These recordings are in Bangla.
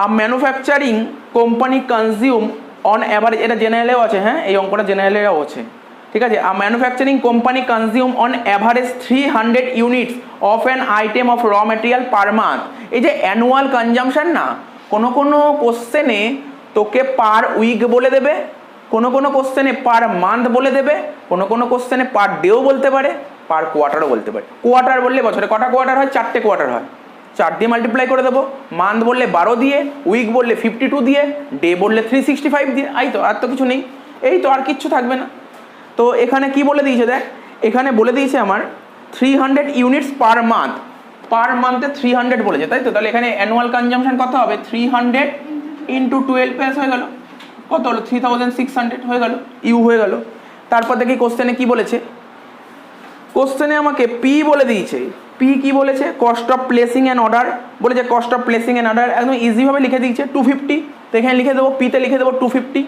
A manufacturing company consume on average, এটা জেনারেলেও আছে, হ্যাঁ এই অঙ্কটা জেনারেলেও আছে, ঠিক আছে। A manufacturing company consume on average 300 units of an item of raw material per month. এই যে অ্যানুয়াল কনজামশন না, কোনো কোনো কোশ্চেনে তোকে পার উইক বলে দেবে, কোনো কোনো কোশ্চেনে পার মান্থ বলে দেবে, কোনো কোনো কোশ্চেনে পার ডেও বলতে পারে, পার কোয়ার্টারও বলতে পারে। কোয়ার্টার বললে বছরে কটা কোয়ার্টার হয়? 4টে কোয়ার্টার হয়, 4 দিয়ে মাল্টিপ্লাই করে দেবো। মান্থ বললে 12 দিয়ে, উইক বললে 52 দিয়ে, ডে বললে 365 দিয়ে। এই তো, আর তো কিছু নেই, এই তো আর কিচ্ছু থাকবে না। তো এখানে কি বলে দিয়েছে দেখ, এখানে বলে দিয়েছে আমার 300 ইউনিটস পার মান্থ, পার মান্থে 300 বলেছে, তাই তো। তাহলে এখানে অ্যানুয়াল কনজামশন কত হবে? 300 ইন্টু 12 প্লাস হয়ে গেল, কত হলো? 3600 হয়ে গেল, ইউ হয়ে গেল। তারপর দেখি কোশ্চেনে কি বলেছে। কোশ্চেনে আমাকে পি বলে দিয়েছে। পি কি বলেছে? Cost of placing an order বলেছে, cost of placing an order একদম ইজিভাবে লিখে দিয়েছে 250। তো এখানে লিখে দেবো, পিতে লিখে দেবো 250,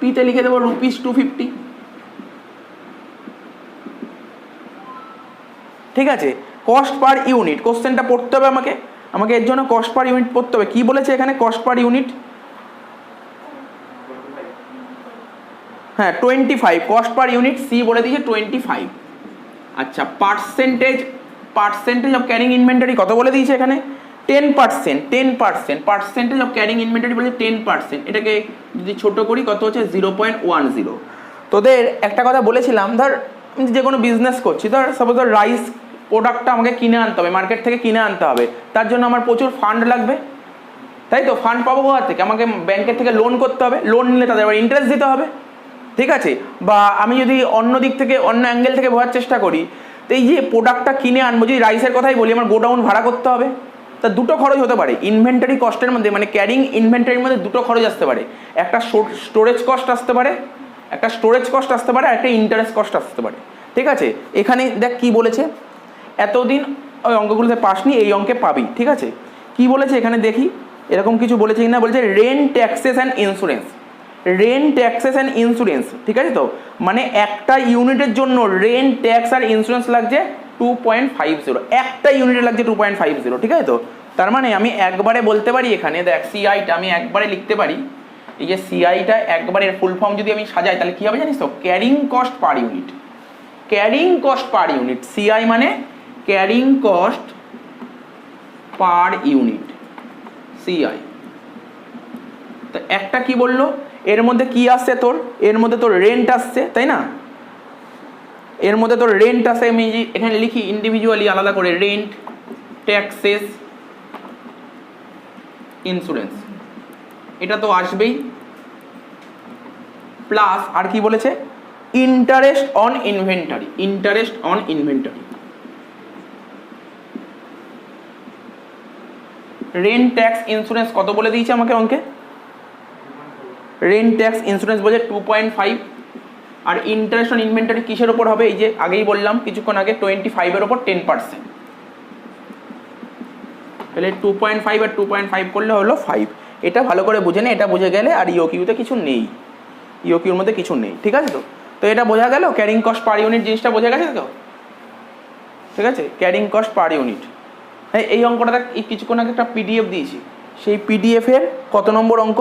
পিতে লিখে দেবো রুপিস 250, ঠিক আছে। কস্ট পার ইউনিট, কোশ্চেনটা পড়তে হবে আমাকে, আমাকে এর জন্য কস্ট পার ইউনিট পড়তে হবে। কি বলেছে এখানে কস্ট পার ইউনিট? হ্যাঁ 25, কস্ট পার ইউনিট সি বলে দিয়েছে 25। আচ্ছা percentage, percentage of carrying inventory কত বলে দিয়েছে এখানে? 10%, 10%, পার্সেন্টেজ অফ ক্যারিং ইনভেন্টরি বলেছে 10%। এটাকে যদি ছোট করি কত হচ্ছে? 0.10। তোদের একটা কথা বলেছিলাম, ধর যে কোনো বিজনেস করছি, ধর সাপোজ ধর রাইস প্রোডাক্টটা আমাকে কিনে আনতে হবে, মার্কেট থেকে কিনে আনতে হবে, তার জন্য আমার প্রচুর ফান্ড লাগবে, তাই তো। ফান্ড পাবো কোথা থেকে? আমাকে ব্যাংকের থেকে লোন করতে হবে, লোন নিলে তাদের আবার ইন্টারেস্ট দিতে হবে, ঠিক আছে। বা আমি যদি অন্য দিক থেকে, অন্য অ্যাঙ্গেল থেকে বোঝার চেষ্টা করি, তো এই যে প্রোডাক্টটা কিনে আনবো, যদি রাইসের কথাই বলি, আমার গোডাউন ভাড়া করতে হবে, তা দুটো খরচ হতে পারে ইনভেন্টারি কস্টের মধ্যে, মানে ক্যারিং ইনভেন্টারির মধ্যে দুটো খরচ আসতে পারে। একটা স্টোরেজ কস্ট আসতে পারে, একটা স্টোরেজ কস্ট আসতে পারে, আর একটা ইন্টারেস্ট কস্ট আসতে পারে, ঠিক আছে। এখানে দেখ কি বলেছে, এতদিন ওই অঙ্কগুলোতে পাসনি, এই অঙ্কে পাবি, ঠিক আছে। কি বলেছে এখানে দেখি, এরকম কিছু বলেছে কিনা। বলেছে rent, taxes and insurance, rent, taxes and insurance, ঠিক আছে। তো মানে একটা ইউনিটের জন্য রেন্ট, ট্যাক্স আর ইন্স্যুরেন্স লাগছে 2.50, একটা ইউনিটে লাগছে 2.50, ঠিক আছে। তো তার মানে আমি একবারে বলতে পারি, এখানে দেখ সিআইটা আমি একবারে লিখতে পারি, এই যে সিআইটা একবারে ফুল ফর্ম যদি আমি সাজাই তাহলে কি হবে জানিস তো? Carrying cost per unit, carrying cost per unit, CI মানে carrying cost per unit, CI. তো একটা কি বললো, এর মধ্যে কি আসছে তোর? এর মধ্যে তোর রেন্ট আসছে, তাই না? এর মধ্যে তোর রেন্ট আসে, আমি এখানে লিখি ইন্ডিভিজুয়ালি আলাদা করে, রেন্ট, ট্যাক্সেস, ইন্স্যুরেন্স, এটা তো আসবেই। প্লাস আর কি বলেছে? Interest on inventory, interest on inventory. Rent, tax, insurance কত বলে দিয়েছে আমাকে অঙ্কে? রেন্ট, ট্যাক্স, ইন্স্যুরেন্স বলে 2.5, আর ইন্টারেস্ট অন ইনভেন্টারি কিসের ওপর হবে? এই যে আগেই বললাম কিছুক্ষণ আগে, 25-এর ওপর 10%। তাহলে 2.5 আর 2.5 করলে হলো 5। এটা ভালো করে বুঝে নে, এটা বুঝে গেলে আর ইওকিউতে কিছু নেই, ইওকিউর মধ্যে কিছু নেই, ঠিক আছে। তো তো এটা বোঝা গেল, ক্যারিং কস্ট পার ইউনিট জিনিসটা বোঝা গেছে তো, ঠিক আছে। Carrying cost per unit. হ্যাঁ এই অঙ্কটা দেখ, এই কিছুক্ষণ আগে একটা পিডিএফ দিয়েছি, সেই পিডিএফের কত নম্বর অঙ্ক?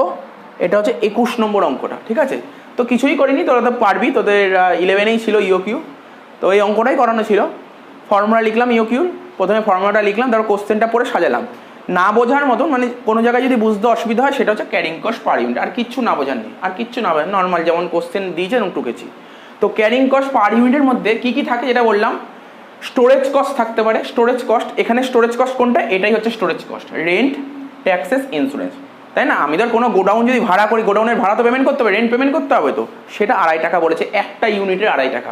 এটা হচ্ছে 21 নম্বর অঙ্কটা, ঠিক আছে। তো কিছুই করিনি, তোরা তো পারবি, তোদের 11এই ছিল ইওকিউ, তো এই অঙ্কটাই করানো ছিল। ফর্মুলা লিখলাম ইওকিউর, প্রথমে ফর্মুলাটা লিখলাম, তারপর কোশ্চেনটা পড়ে সাজালাম। না বোঝার মতন, মানে কোনো জায়গায় যদি বুঝতে অসুবিধা হয় সেটা হচ্ছে ক্যারিং কস্ট পার ইউনিট, আর কিচ্ছু না বোঝার নেই, আর কিচ্ছু না বোঝার, নর্মাল যেমন কোশ্চেন দিয়েছে এবং টুকেছি। তো ক্যারিং কস্ট পার ইউনিটের মধ্যে কী কী থাকে যেটা বললাম, স্টোরেজ কস্ট থাকতে পারে, স্টোরেজ কস্ট। এখানে স্টোরেজ কস্ট কোনটা? এটাই হচ্ছে storage cost, rent, taxes, insurance, তাই না। আমি ধর কোনো গোডাউন যদি ভাড়া করি, গোডাউনের ভাড়া তো পেমেন্ট করতে হবে, রেন্ট পেমেন্ট করতে হবে, তো সেটা 2.5 টাকা বলেছে, একটা ইউনিটের 2.5 টাকা,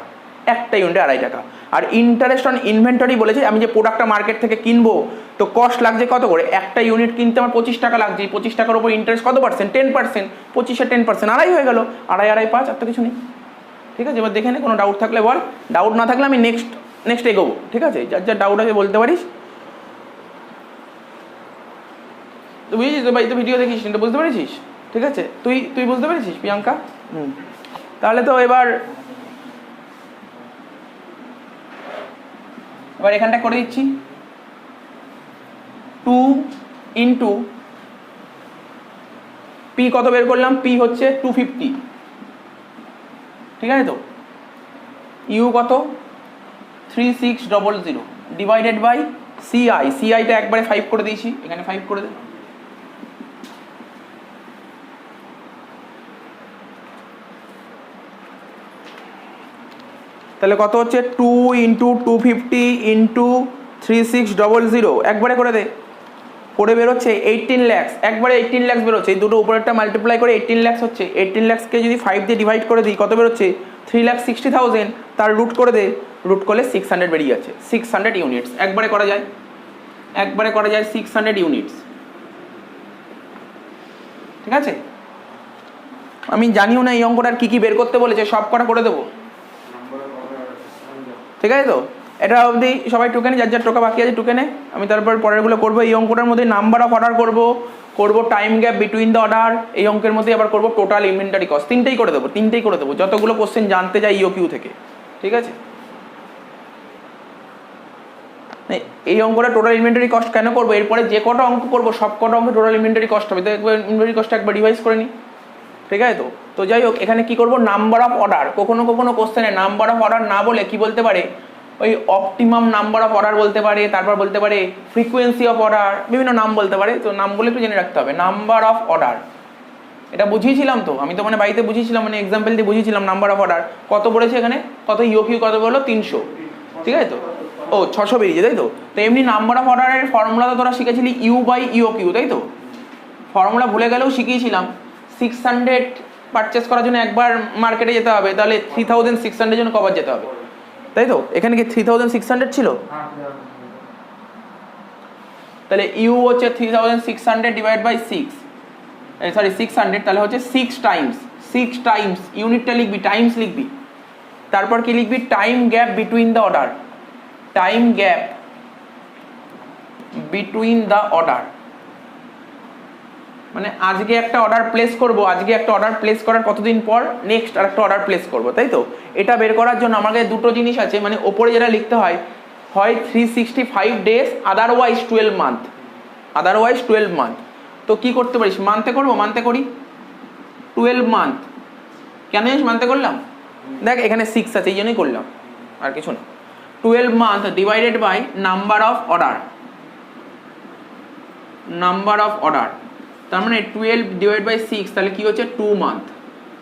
একটা ইউনিটে 2.5 টাকা। আর ইন্টারেস্ট অন ইনভেন্টরি বলেছে, আমি যে প্রোডাক্টটা মার্কেট থেকে কিনবো, তো কস্ট লাগছে কত করে? একটা ইউনিট কিনতে আমার 25 টাকা লাগছে, 25 টাকার উপর ইন্টারেস্ট কত পার্সেন্ট? 10%, 25-এ 10%, 2.5 হয়ে গেল, 2.5, 5, আর তো কিছু নেই, ঠিক আছে। এবার দেখে নে, কোনো ডাউট থাকলে বল, ডাউট না থাকলে আমি নেক্সট এগোবো, ঠিক আছে। যার যার ডাউট আছে বলতে পারিস। তো বুঝেছিস তো ভাই, তো ভিডিও দেখিস, তো বুঝতে পেরেছিস, ঠিক আছে। তুই বুঝতে পেরেছিস প্রিয়াঙ্কা? তাহলে তো এবার এখানটা করে দিচ্ছি, 2 ইন্টু পি কত বের করলাম, পি হচ্ছে 250, ঠিক আছে তো। ইউ কত 3600 ডিভাইডেড বাই সিআই, সিআইটা একবারে 5 করে দিয়েছি, এখানে 5 করে দে। তাহলে কত হচ্ছে 2 × 250 × 3600, একবারে করে দে, করে বেরোচ্ছে 18 লাখ, একবারে 18 লাখ বেরোচ্ছে। এই দুটো উপরেরটা মাল্টিপ্লাই করে 18 লাখ হচ্ছে। 18 লাখকে যদি 5 দিয়ে ডিভাইড করে দিই কত বেরোচ্ছে 3,60,000, তার রুট করে দে, রুট করলে 600 বেরিয়ে যাচ্ছে, 600 ইউনিটস। একবারে করা যায়, একবারে করা যায় 600 ইউনিটস, ঠিক আছে। আমি জানিও না এই অঙ্কটার কী কী বের করতে বলেছে, সব কটা করে দেবো, ঠিক আছে তো। এটা অবধি সবাই টুকেনে, যার যার টোকা বাকি আছে টুকেনে, আমি তারপর পরেরগুলো করবো। এই অঙ্কটার মধ্যে নাম্বার অফ অর্ডার করবো, time gap between the order, এই অঙ্কের মধ্যে আবার করবো টোটাল ইনভেন্টারি কস্ট। তিনটেই করে দেবো, যতগুলো কোশ্চেন জানতে চাই ইওকিউ থেকে, ঠিক আছে। এই অঙ্কটা টোটাল ইনভেন্টারি কস্ট কেন করবো, এরপরে যে কটা অঙ্ক করবো সব কটা অঙ্কে টোটাল ইনভেন্টারি কস্ট হবে, তো একবার ইনভেন্টারি কস্ট একবার রিভাইজ করে নিই, ঠিক আছে তো। তো যাই হোক, এখানে কি করবো, নাম্বার অফ অর্ডার, কখনো কখনো কোশ্চেনে নাম্বার অফ অর্ডার না বলে কি বলতে পারে, ওই অপটিমাম নাম্বার অফ অর্ডার বলতে পারে, তারপর বলতে পারে ফ্রিকোয়েন্সি অফ অর্ডার, বিভিন্ন নাম বলতে পারে। তো নাম বলে একটু জেনে রাখতে হবে। নাম্বার অফ অর্ডার, এটা বুঝিয়েছিলাম তো আমি, তো মানে বাড়িতে বুঝিয়েছিলাম, মানে এক্সাম্পল দিয়ে বুঝিয়েছিলাম। নাম্বার অফ অর্ডার কত বলেছে এখানে, কত ইওকিউ কত বললো 300, ঠিক আছে তো। ও 600 বেরিয়েছে, তাই তো। তো এমনি নাম্বার অফ অর্ডারের ফর্মুলা তো তোরা শিখেছিলি ইউ বাই ইওকিউ, তাই তো। ফর্মুলা ভুলে গেলেও শিখিয়েছিলাম। 600 পারচেস করার জন্য একবার মার্কেটে যেতে হবে, তাহলে 3600 জন্য কবার যেতে হবে, তাই তো। এখানে কি 3600 ছিল, তাহলে ইউ হচ্ছে 3600 ডিভাইড বাই 600, তাহলে হচ্ছে 6 টাইমস ইউনিটটা লিখবি, টাইমস লিখবি, তারপর কি লিখবি, time gap between the order, time gap between the order, মানে আজকে একটা অর্ডার প্লেস করব, আজকে একটা অর্ডার প্লেস করার কতদিন পর নেক্সট আর একটা অর্ডার প্লেস করব, তাই তো। এটা বের করার জন্য আমাকে দুটো জিনিস আছে, মানে ওপরে যেটা লিখতে হয় 365 days, otherwise 12 month, otherwise 12 month. তো কি করতে পারিস, মান্থে করবো, মান্থে করি 12 মান্থ। কেন জানিস মান্থে করলাম, দেখ এখানে 6 আছে এই জন্যই করলাম, আর কিছু না। 12 month divided by number of order, number of order, তার মানে 12 ডিভাইড বাই 6, তাহলে কি হচ্ছে 2 মান্থ।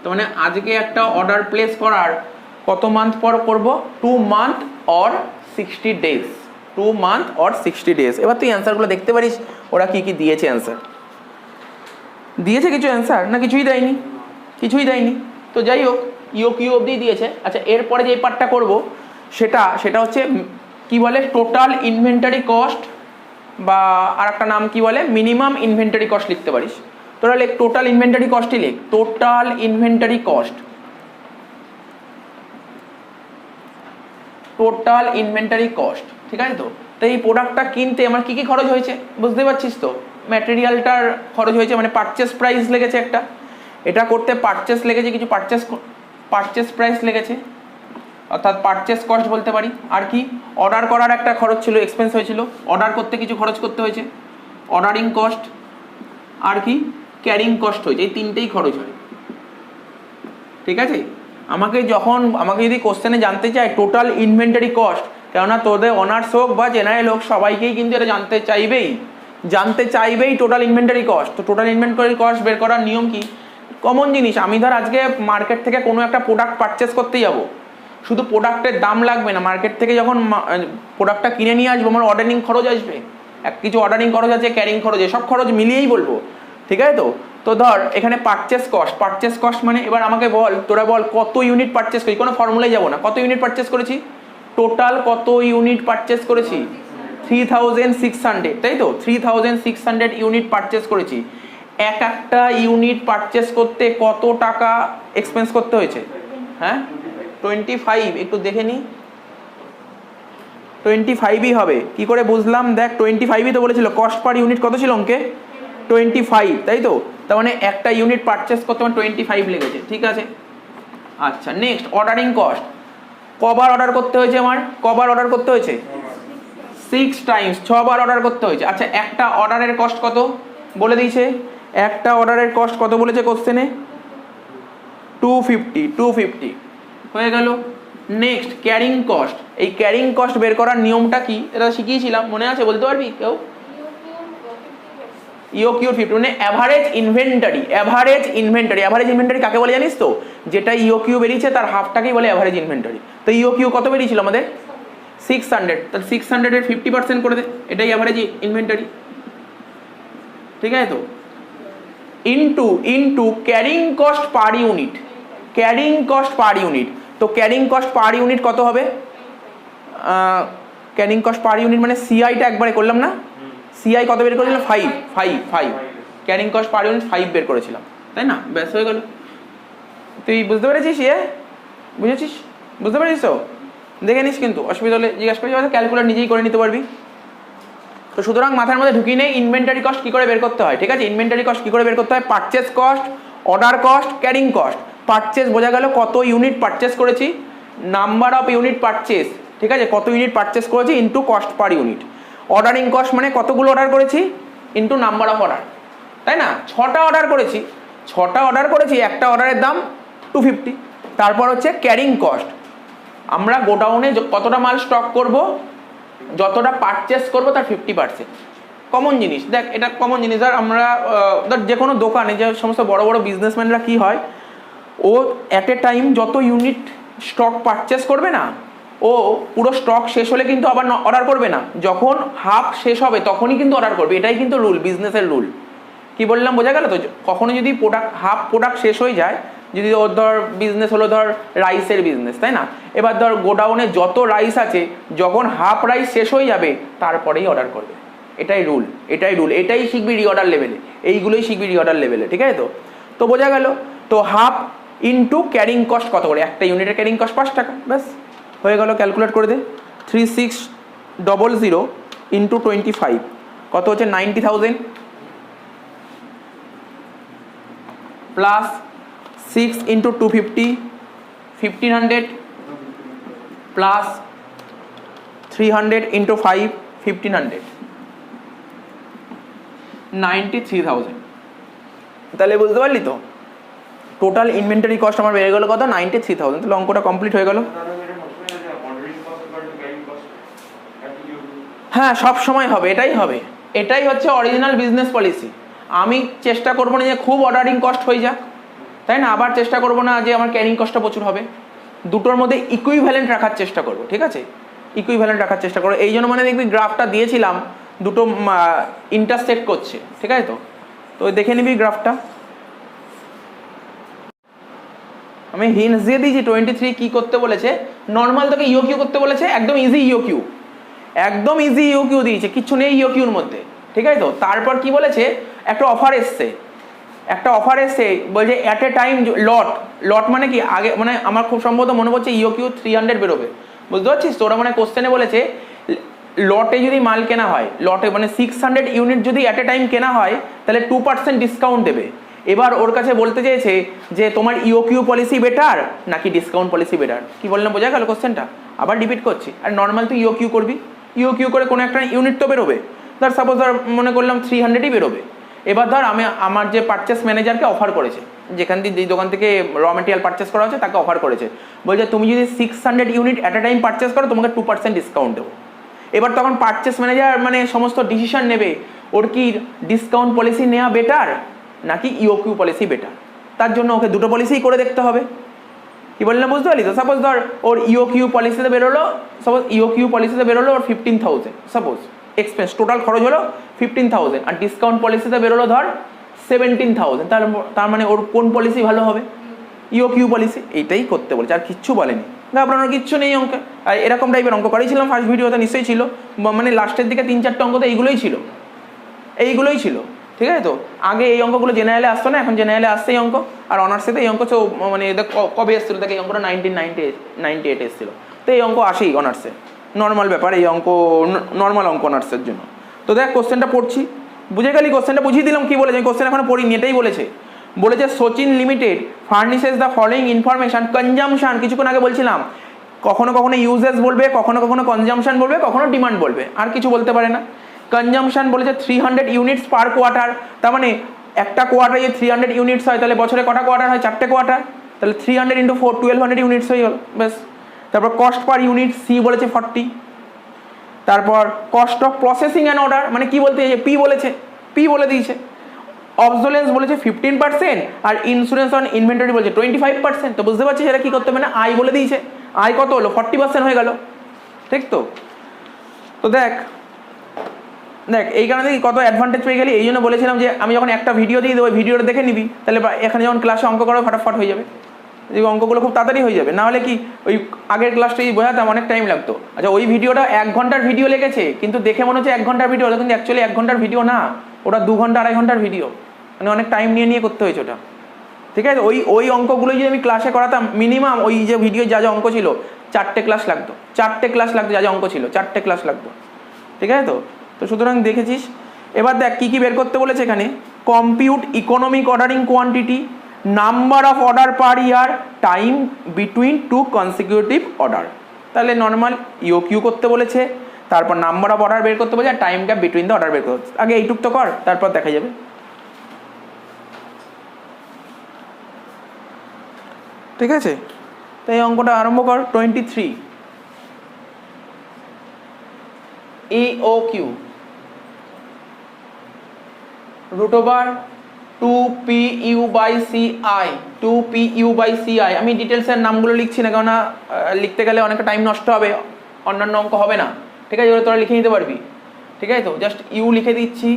তার মানে আজকে একটা অর্ডার প্লেস করার কত মান্থ পর করব, 2 month or 60 days, 2 month or 60 days. এবার তুই অ্যান্সারগুলো দেখতে পারিস ওরা কি কি দিয়েছে, অ্যান্সার দিয়েছে কিছু অ্যান্সার, না কিছুই দেয়নি, কিছুই দেয়নি। তো যাই হোক, ইওকিউ অবধি দিয়েছে। আচ্ছা, এরপরে যে পার্টটা করব সেটা হচ্ছে কি বলে, টোটাল ইনভেন্টারি কস্ট, বা আর একটা নাম কি বলে, মিনিমাম ইনভেন্টারি কস্ট লিখতে পারিস। তোরা লেখ টোটাল ইনভেন্টারি কস্টই লেখ, total inventory cost, total inventory cost, ঠিক আছে তো। তো এই প্রোডাক্টটা কিনতে আমার কি কি খরচ হয়েছে বুঝতে পারছিস তো। ম্যাটেরিয়ালটার খরচ হয়েছে, মানে পারচেস প্রাইস লেগেছে একটা, এটা করতে পারচেস লেগেছে কিছু, পারচেস প্রাইস লেগেছে, অর্থাৎ পারচেস কস্ট বলতে পারি। আর কি, অর্ডার করার একটা খরচ ছিল, এক্সপেন্স হয়েছিল, অর্ডার করতে কিছু খরচ করতে হয়েছে, অর্ডারিং কস্ট। আর কি, ক্যারিং কস্ট হয়েছে, এই তিনটেই খরচ হয়, ঠিক আছে। আমাকে যদি কোশ্চেনে জানতে চায় টোটাল ইনভেন্টারি কস্ট, কেননা তোদের অনার্স হোক বা জেনারেল হোক সবাইকেই কিন্তু এটা জানতে চাইবেই টোটাল ইনভেন্টারি কস্ট। তো টোটাল ইনভেন্টারি কস্ট বের করার নিয়ম কি, কমন জিনিস। আমি ধর আজকে মার্কেট থেকে কোনো একটা প্রোডাক্ট পারচেস করতে যাব, শুধু প্রোডাক্টের দাম লাগবে না, মার্কেট থেকে যখন প্রোডাক্টটা কিনে নিয়ে আসবো আমার অর্ডারিং খরচ আসবে, কিছু অর্ডারিং খরচ আছে, ক্যারিং খরচ, সব খরচ মিলিয়েই বলবো, ঠিক আছে তো। তো ধর এখানে পারচেস কস্ট মানে এবার আমাকে বল, তোরা বল কত ইউনিট পারচেস করেছি, কোনো ফর্মুলায় যাবো না, কত ইউনিট পারচেস করেছি, টোটাল কত ইউনিট পারচেস করেছি 3600, তাই তো। 3600 ইউনিট পারচেস করেছি। একটা ইউনিট পারচেস করতে কত টাকা এক্সপেন্স করতে হয়েছে, হ্যাঁ 25, একটু দেখে নি, 25ই হবে। কি করে বুঝলাম, দেখ 25ই তো বলেছিল, কস্ট পার ইউনিট কত ছিল অঙ্কে 25, তাই তো। তার মানে একটা ইউনিট পারচেস করতে আমার 25 লেগেছে, ঠিক আছে। আচ্ছা, নেক্সট অর্ডারিং কস্ট, কবার অর্ডার করতে হয়েছে, আমার কবার অর্ডার করতে হয়েছে 6 টাইমস, 6 বার অর্ডার করতে হয়েছে। আচ্ছা, একটা অর্ডারের কস্ট কত বলে দিয়েছে, একটা অর্ডারের কস্ট কত বলেছে কোশ্চেনে? 250 হয়ে গেল। Next carrying cost. এই ক্যারিং কস্ট বের করার নিয়মটা কি এটা শিখিয়েছিলাম, মনে আছে? বলতে পারবি কেউ? ইওকিউর 50 মানে অ্যাভারেজ ইনভেন্টারি। অ্যাভারেজ ইনভেন্টারি কাকে বলে জানিস তো? যেটা ইওকিউ বেরিয়েছে তার হাফটাকেই বলে অ্যাভারেজ ইনভেন্টারি। তো ইওকিউ কত বেরিয়েছিল আমাদের? 600। তাহলে 600-এর 50% করে দে, এটাই অ্যাভারেজ ইনভেন্টারি। ঠিক আছে তো? Into carrying cost per unit. Carrying cost per unit, তো ক্যারিং কস্ট পার ইউনিট কত হবে? ক্যারিং কস্ট পার ইউনিট মানে সিআইটা একবারে করলাম না? সিআই কত বের করেছিলাম? 5। ক্যারিং কস্ট পার ইউনিট 5 বের করেছিলাম, তাই না? ব্যাস হয়ে গেল। তুই বুঝতে পেরেছিস? বুঝেছিস? বুঝতে পেরেছিস তো? দেখে নিস, কিন্তু অসুবিধা হলে জিজ্ঞাসা করিস, ক্যালকুলেট নিজেই করে নিতে পারবি। তো সুতরাং মাথার মধ্যে ঢুকিয়ে নেই ইনভেন্টারি কস্ট কী করে বের করতে হয়। ঠিক আছে? ইনভেন্টারি কস্ট কী করে বের করতে হয়? Purchase cost, order cost, carrying cost. Purchase বোঝা গেল কত ইউনিট পারচেস করেছি, নাম্বার অফ ইউনিট পারচেস। ঠিক আছে? কত ইউনিট পারচেস করেছি into cost per unit. Ordering cost মানে কতগুলো অর্ডার করেছি ইন্টু নাম্বার অফ অর্ডার, তাই না? 6টা অর্ডার করেছি, একটা অর্ডারের দাম 250। তারপর হচ্ছে ক্যারিং কস্ট। আমরা গোডাউনে কতটা মাল স্টক করব, যতটা পারচেস করবো তার 50%। কমন জিনিস, দেখ এটা কমন জিনিস। ধর আমরা ধর যে কোনো দোকানে যে সমস্ত বড় বড় বিজনেসম্যানরা কি হয়, ও অ্যাট এ টাইম যত ইউনিট স্টক পারচেস করবে না, ও পুরো স্টক শেষ হলে কিন্তু আবার অর্ডার করবে না, যখন হাফ শেষ হবে তখনই কিন্তু অর্ডার করবে। এটাই কিন্তু রুল, বিজনেসের রুল। কি বললাম বোঝা গেল তো? কখনো যদি হাফ প্রোডাক্ট শেষ হয়ে যায়, যদি ওর ধর বিজনেস হলো ধর রাইসের বিজনেস, তাই না? এবার ধর গোডাউনে যত রাইস আছে, যখন হাফ রাইস শেষ হয়ে যাবে তারপরেই অর্ডার করবে। এটাই রুল। এটাই শিখবি রিঅর্ডার লেভেলে, এইগুলোই শিখবি রিঅর্ডার লেভেলে। ঠিক আছে তো বোঝা গেল তো? হাফ ইন্টু ক্যারিং কস্ট কত করে? একটা ইউনিটের ক্যারিং কস্ট 5 টাকা, ব্যাস হয়ে গেল। ক্যালকুলেট করে দে। 3600 ইন্টু 25 কত হচ্ছে? 90,000 প্লাস 6 ইন্টু 250 1500 প্লাস 300 ইন্টু 5 1500 93,000। তাহলে বুঝতে পারলি তো? টোটাল ইনভেন্টারি কস্ট আমার বেড়ে গেল কত? 93,000। তাহলে অঙ্কটা কমপ্লিট হয়ে গেল। হ্যাঁ, সব সময় হবে, এটাই হচ্ছে অরিজিনাল বিজনেস পলিসি। আমি চেষ্টা করবো না যে খুব অর্ডারিং কস্ট হয়ে যাক, তাই না? আবার চেষ্টা করবো না যে আমার ক্যারিং কস্টটা প্রচুর হবে। দুটোর মধ্যে ইকুইভ্যালেন্ট রাখার চেষ্টা করবো। ঠিক আছে? ইকুইভ্যালেন্ট রাখার চেষ্টা করবো। এই জন্য মানে দেখবি গ্রাফটা দিয়েছিলাম, দুটো ইন্টারসেক্ট করছে। ঠিক আছে তো দেখে নিবি গ্রাফটা। আমি হিন্টস দিয়ে দিয়েছি 23 কি করতে বলেছে। নর্মাল তোকে ইওকিউ করতে বলেছে, একদম ইজি ইওকিউ, দিয়েছে, কিচ্ছু নেই ইওকিউর মধ্যে। ঠিক আছে তো? তারপর কি বলেছে? একটা অফার এসছে, বলছে অ্যাট এ টাইম লট মানে কি? আগে মানে আমার খুব সম্ভবত মনে পড়ছে ইওকিউ 300 বেরোবে, বুঝতে পারছিস? তোরা মানে কোশ্চেনে বলেছে লটে যদি মাল কেনা হয়, লটে মানে 600 ইউনিট যদি অ্যাট এ টাইম কেনা হয়, তাহলে 2% ডিসকাউন্ট দেবে। এবার ওর কাছে বলতে চেয়েছে যে তোমার ইওকিউ পলিসি বেটার নাকি ডিসকাউন্ট পলিসি বেটার। কি বললাম বোঝা গেল কোশ্চেনটা? আবার রিপিট করছি। আর নর্মাল তুই ইওকিউ করবি, ইওকিউ করে কোনো একটা ইউনিট তো বেরোবে। ধর সাপোজ ধর মনে করলাম 300ই বেরোবে। এবার ধর আমার যে পারচেস ম্যানেজারকে অফার করেছে, যেই দোকান থেকে র মেটেরিয়াল পারচেস করা হচ্ছে তাকে অফার করেছে, বলছে তুমি যদি 600 unit at a time purchase করো তোমাকে 2% ডিসকাউন্ট দেবো। এবার তখন পারচেস ম্যানেজার মানে সমস্ত ডিসিশন নেবে, ওর কি ডিসকাউন্ট পলিসি নেওয়া বেটার নাকি ইওকিউ পলিসি বেটার। তার জন্য ওকে দুটো পলিসিই করে দেখতে হবে। কি বললাম বুঝতে পারলি তো? সাপোজ ধর ওর ইওকিউ পলিসিতে বেরোলো ওর 15,000 সাপোজ এক্সপেন্স, টোটাল খরচ হলো 15,000, আর ডিসকাউন্ট পলিসিতে বেরোলো ধর 17,000। তার মানে ওর কোন পলিসি ভালো হবে? ইওকিউ পলিসি। এইটাই করতে বলেছে, আর কিচ্ছু বলেনি। আপনার কিচ্ছু নেই অঙ্কে। আর এরকম টাইপের অঙ্ক করেছিলাম ফার্স্ট ভিডিওতে, নিশ্চয়ই ছিল। মানে লাস্টের দিকে 3-4টা অঙ্ক তো এইগুলোই ছিল। ঠিক আছে তো? আগে এই অঙ্কগুলো জেনারেলে আসতো না, এখন জেনারেলে আসছে এই অঙ্ক। আর অনার্সে তো এই অঙ্ক মানে কবে এসেছিলো? দেখে এই অঙ্কটা 1998 এসেছিলো। তো এই অঙ্ক আসেই অনার্সে, নর্মাল ব্যাপার। এই অঙ্ক নর্মাল অঙ্ক অনার্সের জন্য। তো দেখ কোশ্চেনটা পড়ছি, বুঝে গেলি? কোশ্চেনটা বুঝিয়ে দিলাম। কি বলেছে? কোশ্চেন এখনো পড়িনি, এটাই বলেছে Sachin limited furnishes the following information consumption. কিছুক্ষণ আগে বলছিলাম, কখনো কখনো ইউজেস বলবে, কখনো কখনো কনজামশন বলবে, কখনো ডিমান্ড বলবে, আর কিছু বলতে পারে না। কনজামশন বলেছে 300 ইউনিটস পার কোয়ার্টার। তার মানে একটা কোয়ার্টার যদি 300 ইউনিটস হয় তাহলে বছরে কটা কোয়ার্টার হয়? 4টে কোয়ার্টার। তাহলে 300 × 4 1200 ইউনিটস হয়ে গেল, ব্যাস। তারপর কস্ট পার ইউনিট সি বলেছে 40। তারপর cost of processing and order, মানে কি বলতে পি বলেছে, পি বলে দিয়েছে। অবজোলেন্স বলেছে 15% আর ইন্স্যুরেন্স অন ইনভেন্টরি বলেছে 25%। তো বুঝতে পারছিস এটা কি করতে হবে না? আই বলে দিয়েছে, আই কত হলো? 40% হয়ে গেল, ঠিক তো? তো দেখ এই কারণে কত অ্যাডভান্টেজ পেয়ে গেলি। এই জন্য বলেছিলাম যে আমি যখন একটা ভিডিও দিয়ে দেবো, ওই ভিডিওটা দেখে নিবি, তাহলে এখানে যখন ক্লাসে অঙ্ক করা ফটাফট হয়ে যাবে, এই অঙ্কগুলো খুব তাড়াতাড়ি হয়ে যাবে। না হলে কি ওই আগের ক্লাসটা যদি বোঝাতাম অনেক টাইম লাগতো। আচ্ছা, ওই ভিডিওটা 1 ঘন্টার ভিডিও লেগেছে, কিন্তু দেখে মনে হচ্ছে 1 ঘন্টার ভিডিও, কিন্তু অ্যাকচুয়ালি 1 ঘন্টার ভিডিও না, ওটা 2 ঘন্টা 2.5 ঘন্টার ভিডিও, মানে অনেক টাইম নিয়ে করতে হয়েছে ওটা, ঠিক আছে? ওই অঙ্কগুলো যদি আমি ক্লাসে করাতাম, মিনিমাম ওই যে ভিডিও যা যা অঙ্ক ছিল 4টে ক্লাস লাগতো, 4টে ক্লাস লাগতো, যা যা অঙ্ক ছিল 4টে ক্লাস লাগতো, ঠিক আছে? তো সুতরাং দেখেছিস। এবার দেখ কী কী বের করতে বলেছে এখানে। Compute economic ordering quantity, number of order per year, time between 2 consecutive order. তাহলে নর্মাল ইউ করতে বলেছে, তারপর নাম্বার অফ অর্ডার বের করতে বলেছে, আর time gap between the order বের করতে। আগে এইটুক তো কর, তারপর দেখা যাবে, ঠিক আছে? তো এই অঙ্কটা আরম্ভ কর। 23 EOQ √2PU/CI 2PU/CI। আমি ডিটেলসের নামগুলো লিখছি না, কেননা লিখতে গেলে অনেকটা টাইম নষ্ট হবে, অন্যান্য অঙ্ক হবে না, ঠিক আছে? তোরা লিখে নিতে পারবি, ঠিক আছে? তো জাস্ট ইউ লিখে দিচ্ছি।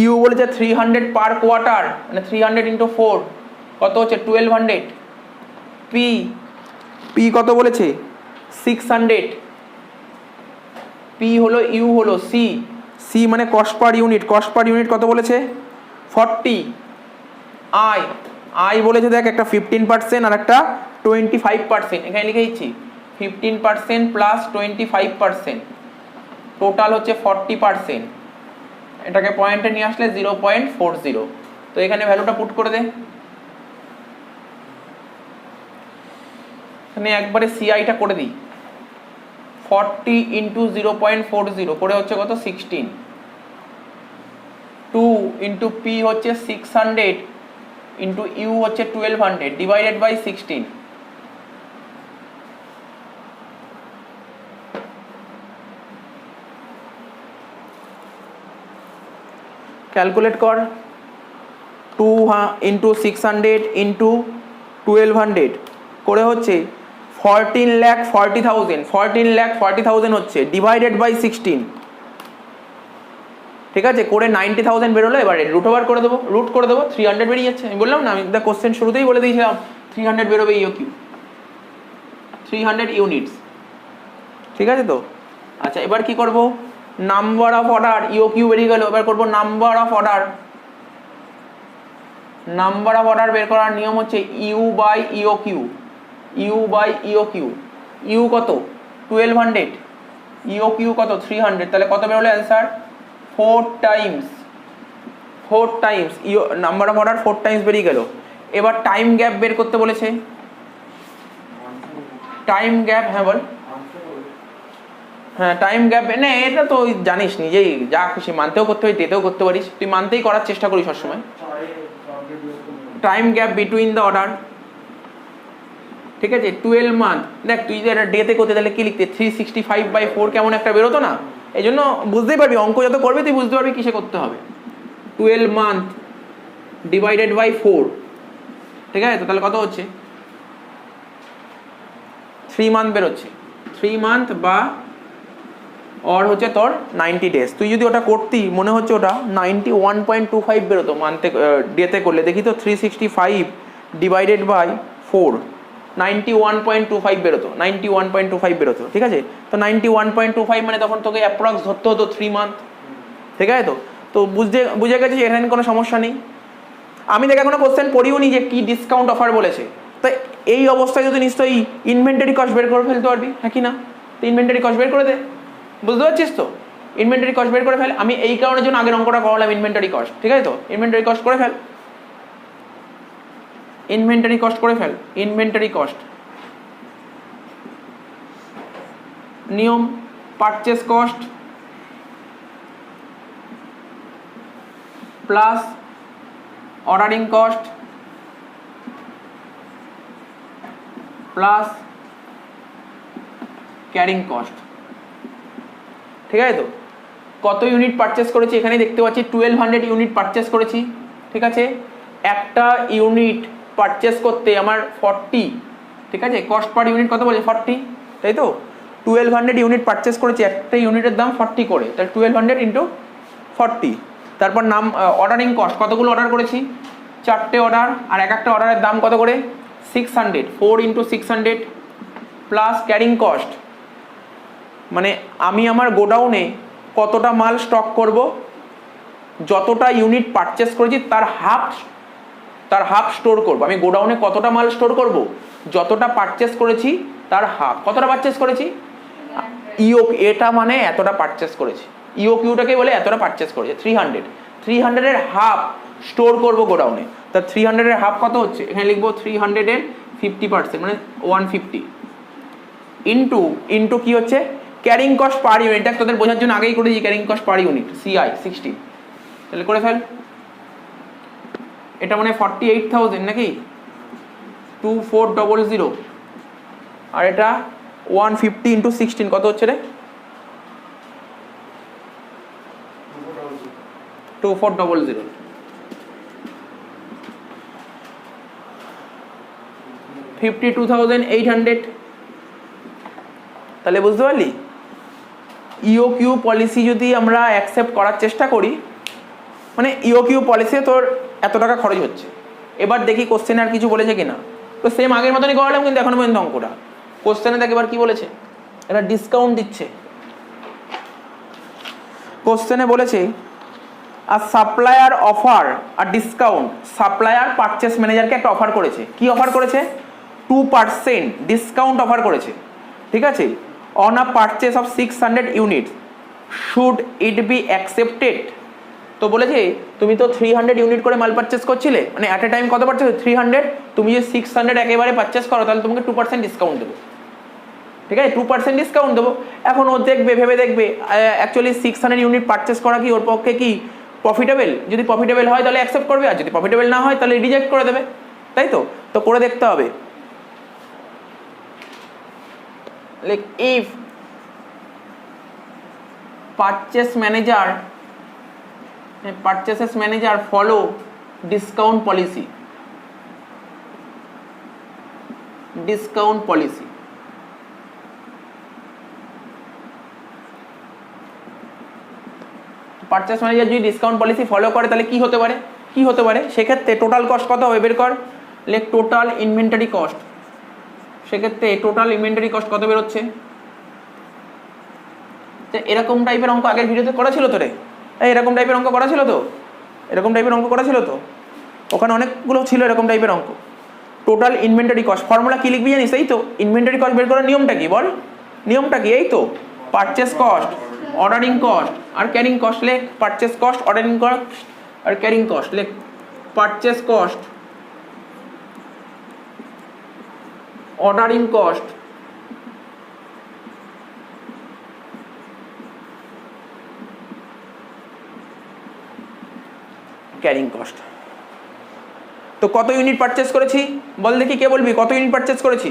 ইউ বলেছে 300 পার কোয়ার্টার, মানে 300 × 4 কত হচ্ছে? 1200। পি কত বলেছে? 600। পি হলো, ইউ হলো, সি মানে cost per unit, cost per unit কত বলেছে? 40। আই বলেছে দেখ একটা 15% আর একটা 25%, এখানে লিখে দিচ্ছি 15% প্লাস 25%, টোটাল হচ্ছে 40%। এটাকে পয়েন্টে নিয়ে আসলে 0.40। তো এখানে ভ্যালুটা পুট করে দে। এখানে একবারে সিআইটা করে দিই, 40 × 0.40 করে হচ্ছে কত? 16। 2 × P হচ্ছে 600 × U হচ্ছে 1200 ডিভাইডেড বাই 16। ক্যালকুলেট কর। 2 × 600 × 1200 করে হচ্ছে 14,40,000। 14,40,000 হচ্ছে ডিভাইডেড বাই 16, ঠিক আছে? করে 90,000 বেরোলো। এবারে রুট ওভার করে দেবো, রুট করে দেবো, 300 বেরিয়ে যাচ্ছে। আমি বললাম না, আমি দ্য কোশ্চেন শুরুতেই বলে দিয়েছিলাম 300 বেরোবে ইউকিউ, 300 ইউনিটস, ঠিক আছে? তো আচ্ছা, এবার কি করব? নাম্বার অফ অর্ডার, ইউকিউ বেরিয়ে গেল, এবার করবো number of order. Number of order বের করার নিয়ম হচ্ছে ইউ/ইওকিউ, ইউ/ইওকিউ। ইউ কত? 1200, ইওকিউ কত? 300। তাহলে কত বেরোলো answer? 4 times you number of order 4 times বেরিয়ে গেল। এবার টাইম গ্যাপ বের করতে বলেছে। টাইম গ্যাপ, হ্যাঁ বল। হ্যাঁ, টাইম গ্যাপ না, এটা তো জানিস নিজেই, যা খুশি মানতেও করতে হয়, ডেতেও করতে পারিস, তুই মানতেই করার চেষ্টা করিস সবসময়। Time gap between the order, ঠিক আছে? 12 মান্থ। দেখ তুই যদি এটা ডেতে করতে, তাহলে কি লিখতে? 365/4 কেমন একটা বেরোতো না? এই জন্য বুঝতেই পারবি, অঙ্ক যত করবি তুই বুঝতে পারবি কিসে করতে হবে। 12 মান্থ ডিভাইডেড বাই 4, ঠিক আছে? তো তাহলে কত হচ্ছে? 3 মান্থ বেরোচ্ছে। 3 মান্থ বা অর হচ্ছে তোর 90 ডেজ। তুই যদি ওটা করতি, মনে হচ্ছে ওটা 91.25 বেরোতো মান্থে, ডেতে করলে। দেখি তো, 365 ডিভাইডেড বাই 4, 91.25 বেরোতো, 91.25 বেরোতো, ঠিক আছে? তো 91.25 মানে তখন তোকে অ্যাপ্রক্স ধরতে হতো 3 মান্থ, ঠিক আছে? তো বুঝে গেছিস, এখানে কোনো সমস্যা নেই। আমি দেখ এখনো কোশ্চেন পড়িও নি যে কি ডিসকাউন্ট অফার বলেছে। তাই এই অবস্থায় যদি নিশ্চয়ই ইনভেন্টারি কস্ট বের করে ফেলতে পারবি, হ্যাঁ কি না? তো ইনভেন্টারি কস্ট বের করে দে, বুঝতে পারছিস তো? ইনভেন্টারি কস্ট বের করে ফেল। আমি এই কারণের জন্য আগের অঙ্কটা করলাম ইনভেন্টারি কস্ট, ঠিক আছে? তো ইনভেন্টারি কস্ট করে ফেল, ইনভেন্টারি কস্ট করে ফেল। ইনভেন্টারি কস্ট নিয়ম, purchase cost plus ordering cost plus carrying cost, ঠিক আছে? তো কত ইউনিট পারচেস করেছি এখানে দেখতে পাচ্ছি 1200 ইউনিট পারচেস করেছি, ঠিক আছে? একটা ইউনিট পারচেস করতে আমার 40, ঠিক আছে? কস্ট পার ইউনিট কত বলছে 40, তাই তো? 1200 ইউনিট পারচেস করেছি, একটা ইউনিটের দাম 40 করে, তাহলে 1200 ইন্টু 40। তারপর নাম অর্ডারিং কস্ট, কতগুলো অর্ডার করেছি 4টে অর্ডার, আর এক একটা অর্ডারের দাম কত করে 600, 4 ইন্টু 600 প্লাস ক্যারিং কস্ট, মানে আমি আমার গোডাউনে কতটা মাল স্টক করব, যতটা ইউনিট পারচেস করেছি তার হাফ স্টোর করব। আমি গোডাউনে কতটা মাল স্টোর করব, যতটা পারচেস করেছি তার হাফ। কতটা পারচেস করেছি, ইও এটা মানে এতটা পারচেস করেছি, ইও কিউটাকে বলে এতটা পারচেস করেছে 300 এর হাফ স্টোর করব গোডাউনে। তা 300 এর হাফ কত হচ্ছে, এখানে লিখবো 300 এর 50%, মানে 150 ইন্টু কি হচ্ছে ক্যারিং কস্ট পার ইউনিট। দেখ তোদের বোঝার জন্য আগেই করেছি carrying cost per unit, CI 60, তাহলে করে ফেল। এটা মানে 48,000 নাকি, 2400, আর এটা 150 ইন্টু 16 কত হচ্ছে রে, 2400। $52,800, তাহলে বুঝতে পারলি ইওকিউ পলিসি যদি আমরা অ্যাকসেপ্ট করার চেষ্টা করি, মানে ইওকিউ পলিসিতে তোর এত টাকা খরচ হচ্ছে। এবার দেখি কোশ্চেনে আর কিছু বলেছে কিনা, তো সেম আগের মতনই করালাম কিন্তু এখন পর্যন্ত অঙ্কটা। কোশ্চেনে দেখ এবার কি বলেছে, এটা ডিসকাউন্ট দিচ্ছে। কোশ্চেনে বলেছে আর সাপ্লায়ার অফার আর ডিসকাউন্ট, সাপ্লায়ার পারচেস ম্যানেজারকে একটা অফার করেছে। কি অফার করেছে, 2% ডিসকাউন্ট অফার করেছে, ঠিক আছে? On a purchase of 600 units should it be accepted. তো বলেছে তুমি তো 300 ইউনিট করে মাল পারচেস করছিলে, মানে অ্যাট এ টাইম কত পারচেস 300, তুমি যে 600 একেবারে পারচেস করো তাহলে তোমাকে 2% ডিসকাউন্ট দেবো, ঠিক আছে? 2% ডিসকাউন্ট দেবো। এখন ও দেখবে, ভেবে দেখবে অ্যাকচুয়ালি 600 ইউনিট পারচেস করা কি ওর পক্ষে কি প্রফিটেবল, যদি প্রফিটেবল হয় তাহলে অ্যাকসেপ্ট করবে, আর যদি প্রফিটেবল না হয় তাহলে রিজেক্ট করে দেবে, তাই তো? তো করে দেখতে হবে। Like if purchase manager follow discount policy, purchase manager যদি ডিসকাউন্ট পলিসি ফলো করে তাহলে কি হতে পারে সেক্ষেত্রে টোটাল কস্ট কত হবে বের কর। লেখ টোটাল ইনভেন্টারি কস্ট, সেক্ষেত্রে টোটাল ইনভেন্টারি কস্ট কত বেরোচ্ছে। এরকম টাইপের অঙ্ক আগের ভিডিওতে করা ছিল তো রে, এরকম টাইপের অঙ্ক করা ছিল তো, ওখানে অনেকগুলো ছিল এরকম টাইপের অঙ্ক। টোটাল ইনভেন্টারি কস্ট ফর্মুলা কি লিখবি জানিস, এই তো ইনভেন্টারি কস্ট বের করার নিয়মটা কি বল, নিয়মটা কি এই তো পারচেস কস্ট, অর্ডারিং কস্ট আর ক্যারিং কস্ট। লেখ পারচেস কস্ট, অর্ডারিং কস্ট আর ক্যারিং কস্ট। লেখ purchase cost, ordering cost, carrying cost. তো কত ইউনিট পারচেস করেছি বল দেখি, কে বলবি কত ইউনিট পারচেস করেছি?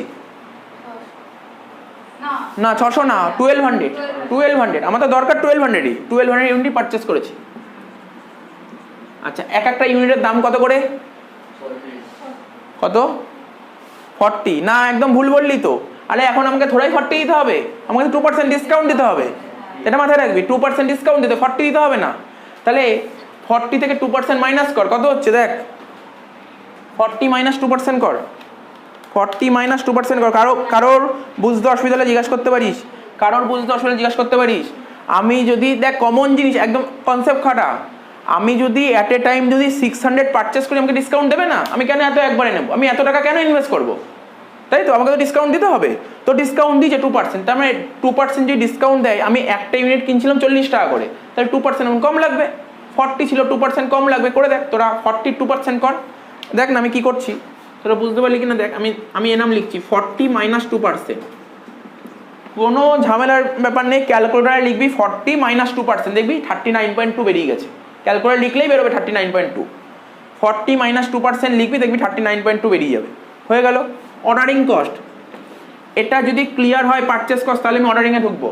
না 600 না, 1200। আমার তো দরকার 1200 ইউনিট পারচেস করেছি। আচ্ছা এক একটা ইউনিটের দাম কত করে, কত 40 না, একদম ভুল বললি তো। আরে এখন আমাকে থোড়াই 40 দিতে হবে, আমাকে 2% ডিসকাউন্ট দিতে হবে, এটা মাথায় রাখবি। 2% ডিসকাউন্ট দিতে 40 দিতে হবে না। তাহলে 40 থেকে 2% মাইনাস কর, কত হচ্ছে দেখ, 40 মাইনাস 2% কর, 40 মাইনাস 2% কর। কারোর বুঝতে অসুবিধা হলে জিজ্ঞাসা করতে পারিস, আমি যদি দেখ কমন জিনিস একদম কনসেপ্ট খাটা, আমি যদি অ্যাট এ টাইম যদি 600 পারচেস করি আমাকে ডিসকাউন্ট দেবে না? আমি কেন এত একবারে নেবো, আমি এত টাকা কেন ইনভেস্ট করবো, তাই তো? আমাকে তো ডিসকাউন্ট দিতে হবে, তো ডিসকাউন্ট দিয়েছে 2%, তার মানে 2% যদি ডিসকাউন্ট দেয়, আমি একটা ইউনিট কিনছিলাম 40 টাকা করে, তাহলে 2% এখন কম লাগবে। 40 ছিল, 2% কম লাগবে, করে দেখ তোরা 42% কর। দেখ না আমি কি করছি, তোরা বুঝতে পারলি কিনা দেখ। আমি এনাম লিখছি 40 মাইনাস 2%, কোনো ঝামেলার ব্যাপার নেই। ক্যালকুলেটারে লিখবি 40 মাইনাস 2%, দেখবি 39.2 বেরিয়ে গেছে। ক্যালকুলেটার লিখলেই বেরোবে 39.2। 40 - 2% লিখবি, দেখবি 39.2 বেরিয়ে যাবে, হয়ে গেল। অর্ডারিং কস্ট, এটা যদি ক্লিয়ার হয় পারচেস কস্ট, তাহলে আমি অর্ডারিংয়ে ঢুকবো,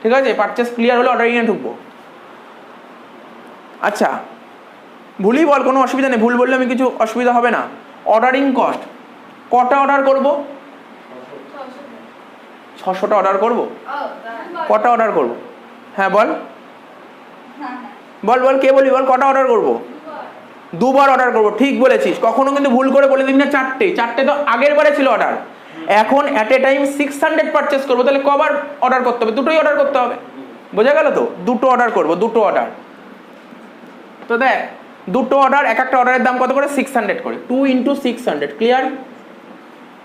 ঠিক আছে? পারচেস ক্লিয়ার হলে অর্ডারিংয়ে ঢুকবো। আচ্ছা, ভুলই বল, কোনো অসুবিধা নেই, ভুল বললে আমি কিছু অসুবিধা হবে না। অর্ডারিং কস্ট, কটা অর্ডার করব? 600টা অর্ডার করব। কটা অর্ডার করব? হ্যাঁ বল বল বল, কে বলবি বল, কটা অর্ডার করব? 2বার অর্ডার করব, ঠিক বলেছিস। কখনো কিন্তু ভুল করে বলে দিবি না 4টে, 4টে তো আগের বারে ছিল অর্ডার। এখন অ্যাট এ টাইম 600 পারচেস করবো, তাহলে কবার অর্ডার করতে হবে? দুটোই অর্ডার করতে হবে, বোঝা গেল তো? দুটো অর্ডার করব, দুটো অর্ডার। তো দেখ, দুটো অর্ডার, এক একটা অর্ডারের দাম কত করে? 600 করে, 2 × 600, ক্লিয়ার?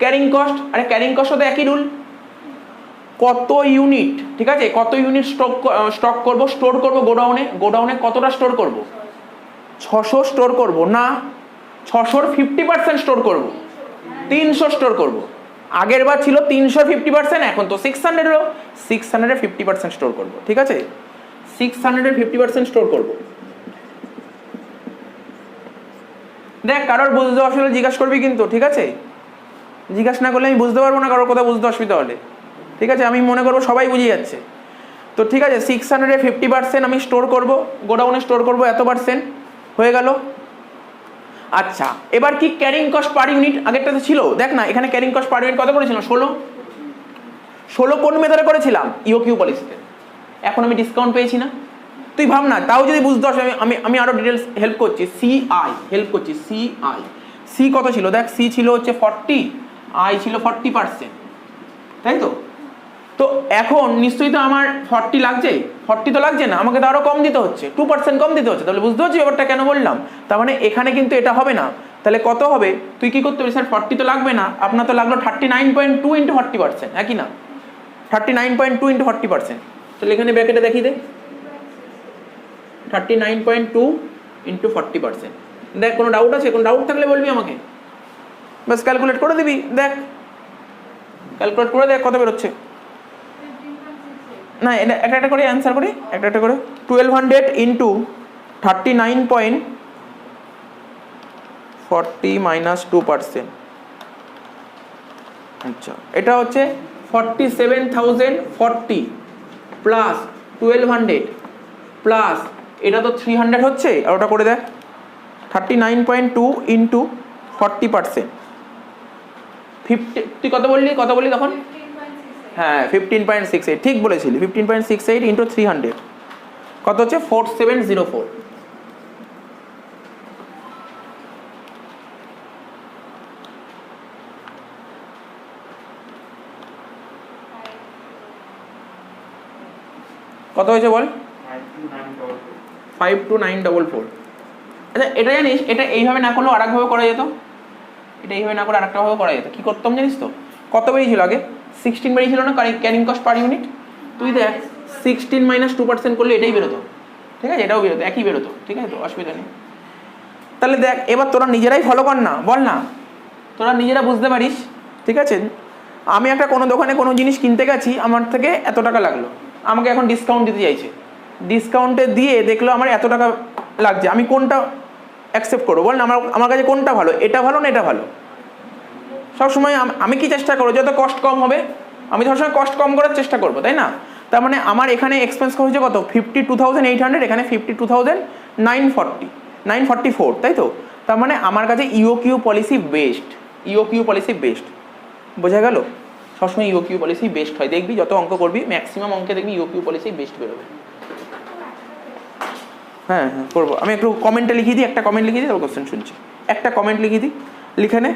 ক্যারিং কস্ট, আরে ক্যারিং কস্ট তো একই রুল, কত ইউনিট, ঠিক আছে? কত ইউনিট স্টক করব, স্টোর করব গোডাউনে, গোডাউনে কতটা স্টোর করব? 600 স্টোর করব না, 600-র 50% স্টোর করব, 300 স্টোর করব। আগের বার ছিল 300-র 50%, এখন তো 600 হলো, 600-এর 50% স্টোর করব, ঠিক আছে? 600-এর 50% স্টোর করব। দেখ, কারোর বুঝতে অসুবিধা জিজ্ঞাসা করবি কিন্তু, ঠিক আছে? জিজ্ঞাসা না করলে আমি বুঝতে পারবো না কারোর কথা বুঝতে অসুবিধা হলে, ঠিক আছে? আমি মনে করবো সবাই বুঝে যাচ্ছে। তো ঠিক আছে, 600-এর 50% আমি স্টোর করব, গোডাউনে স্টোর করব এত %, হয়ে গেল। আচ্ছা, এবার কি ক্যারিং কস্ট পার ইউনিট? আগেরটাতে ছিল, দেখ না এখানে ক্যারিং কস্ট পার ইউনিট কত করেছিল? 16 কোন মেথডে করেছিলাম? ইওকিউ পলিসিতে। এখন আমি ডিসকাউন্ট পেয়েছি না? তুই ভাব না, তাও যদি বুঝতে অসুবিধা, আমি আরো ডিটেলস হেল্প করছি। সিআই হেল্প করছি, সিআই, সি কত ছিল? দেখ, সি ছিল হচ্ছে 40, আই ছিল 40%, তাই তো? তো এখন নিশ্চয়ই তো আমার 40 লাগছে, 40 তো লাগছে না, আমাকে তো আরো কম দিতে হচ্ছে, 2% কম দিতে হচ্ছে। তাহলে বুঝতে পারছি ব্যাপারটা কেন বললাম? তার মানে এখানে কিন্তু এটা হবে না। তাহলে কত হবে? তুই কি করতে পারিস? স্যার 40 তো লাগবে না, আপনার তো লাগলো 39.2 × 40%, একই না? 39.2 × 40%, তাহলে এখানে ব্র্যাকেটে দেখিয়ে দে, 39.2 × 40%। দেখ, কোনো ডাউট আছে? কোনো ডাউট থাকলে বলবি আমাকে, বাস ক্যালকুলেট করে দিবি। দেখ, ক্যালকুলেট করে দেখ কত বেরোচ্ছে। না, এটা একটা একটা করে অ্যান্সার করি, একটা একটা করে। 1200 × 39.40 - 2%, আচ্ছা এটা হচ্ছে 47,040 প্লাস 1200 প্লাস এটা তো 300 হচ্ছে, আর ওটা করে দেখ 39.2 × 40%, 50। তুই কত বললি তখন? হ্যাঁ, 15.68, ঠিক বলেছিলি। 15.68 × 300 কত হচ্ছে? 4704। কত হয়েছে বল? 52944। আচ্ছা, এটা জানিস, এটা এইভাবে না করলেও আরেকভাবে করা যেত। এটা এইভাবে না করে আরেকটা ভাবে করা যেত। কি করতাম জানিস তো? কত বেরিয়েছিল আগে? 16 বেরিয়েছিল না ক্যারিং কস্ট পার ইউনিট? তুই দেখ, 16 - 2% করলে এটাই বেরোতো, ঠিক আছে? এটাও বেরোতো, একই বেরোতো, ঠিক আছে? তো অসুবিধা নেই। তাহলে দেখ, এবার তোরা নিজেরাই ফলো কর না, বল না, তোরা নিজেরা বুঝতে পারিস, ঠিক আছে? আমি একটা কোনো দোকানে কোনো জিনিস কিনতে গেছি, আমার থেকে এত টাকা লাগলো, আমাকে এখন ডিসকাউন্ট দিতে চাইছে। ডিসকাউন্টে দিয়ে দেখলো আমার এত টাকা লাগছে, আমি কোনটা অ্যাকসেপ্ট করবো বল না? আমার কাছে কোনটা ভালো? এটা ভালো না এটা ভালো? সবসময় আমি কি চেষ্টা করবো? যত কস্ট কম হবে আমি সবসময় কস্ট কম করার চেষ্টা করবো, তাই না? তার মানে আমার এখানে এক্সপেন্স হয়েছে কত? 52,800, এখানে 52,944, তাই তো? তার মানে আমার কাছে ইওকিউ পলিসি বেস্ট, বোঝা গেল? সবসময় ইওকিউ পলিসি বেস্ট হয়, দেখবি যত অঙ্ক করবি ম্যাক্সিমাম অঙ্কে দেখবি ইওকিউ পলিসি বেস্ট বেরোবে। হ্যাঁ করবো। আমি একটু কমেন্টে লিখিয়ে দিই, একটা কমেন্ট লিখিয়ে দিই, তারপর কোশ্চেন শুনছি। একটা কমেন্ট লিখিয়ে দিই, লিখে নে,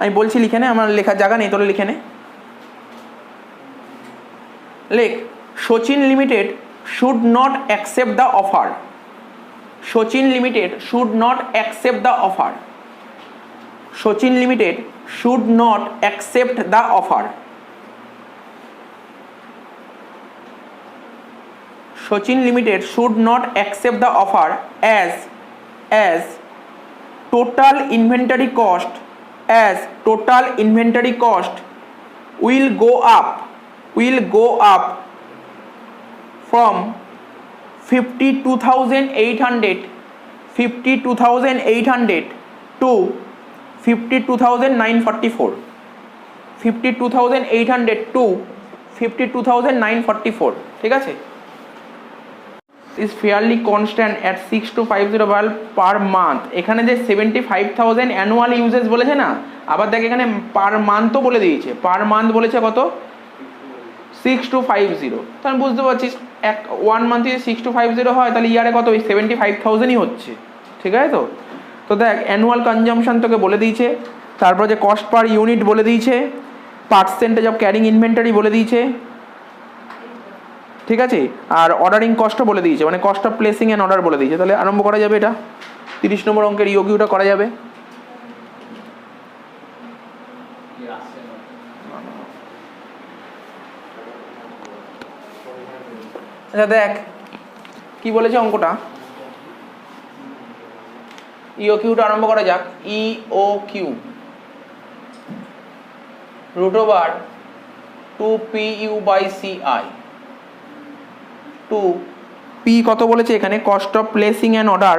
আমি বলছি লিখে নে, আমার লেখার জায়গা নেই, তোরা লিখে নে। লেখ, Sachin limited should not accept the offer. Sachin limited should not accept the offer. Sachin limited should not accept the offer. Sachin Limited should not accept the offer as total inventory cost will go up from 52,800 52,800 to 52,944, 52,800 to 52,944, ঠিক আছে। is fairly constant at 6250 barrel per month। এখানে যে 75,000 অ্যানুয়াল ইউজেস বলেছে না, আবার দেখ এখানে পার মান্থও বলে দিয়েছে, পার মান্থ বলেছে কত 6250। তাহলে বুঝতে পারছিস এক 1 মান্থ যদি 6250 হয় তাহলে ইয়ারে কত ওই 75,000ই হচ্ছে, ঠিক আছে। তো তো দেখ অ্যানুয়াল কনজাম্পশন তোকে বলে দিয়েছে, তারপর যে কস্ট পার ইউনিট বলে দিয়েছে, পার্সেন্টেজ অফ ক্যারিং ইনভেন্টারি বলে দিয়েছে, ঠিক আছে। আর অর্ডারিং কস্টও বলে দিয়েছে, মানে cost of placing and order বলে দিয়েছে। তাহলে আরম্ভ করা যাবে, এটা 30 নম্বর অঙ্কের ইওকিউটা করা যাবে। আচ্ছা দেখ কি বলেছে অঙ্কটা, ইওকিউটা আরম্ভ করা যাক। EOQ root over 2PU/CI two P কত বলেছে এখানে, cost of placing and order,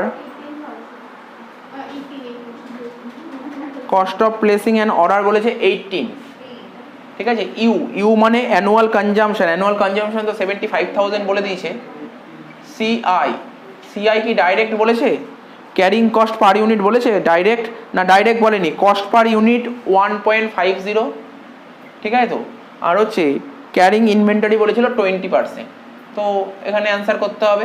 cost of placing and order বলেছে 18, ঠিক আছে। ইউ মানে অ্যানুয়াল কনজাম্পশন, অ্যানুয়াল কনজাম্পশন তো 75,000 বলে দিয়েছে। সিআই কি ডাইরেক্ট বলেছে, ক্যারিং কস্ট পার ইউনিট বলেছে ডাইরেক্ট, না ডাইরেক্ট বলেনি, কস্ট পার ইউনিট 1.50, ঠিক আছে। তো আর হচ্ছে ক্যারিং ইনভেন্টরি বলেছিল 20%। তো এখানে অ্যান্সার করতে হবে।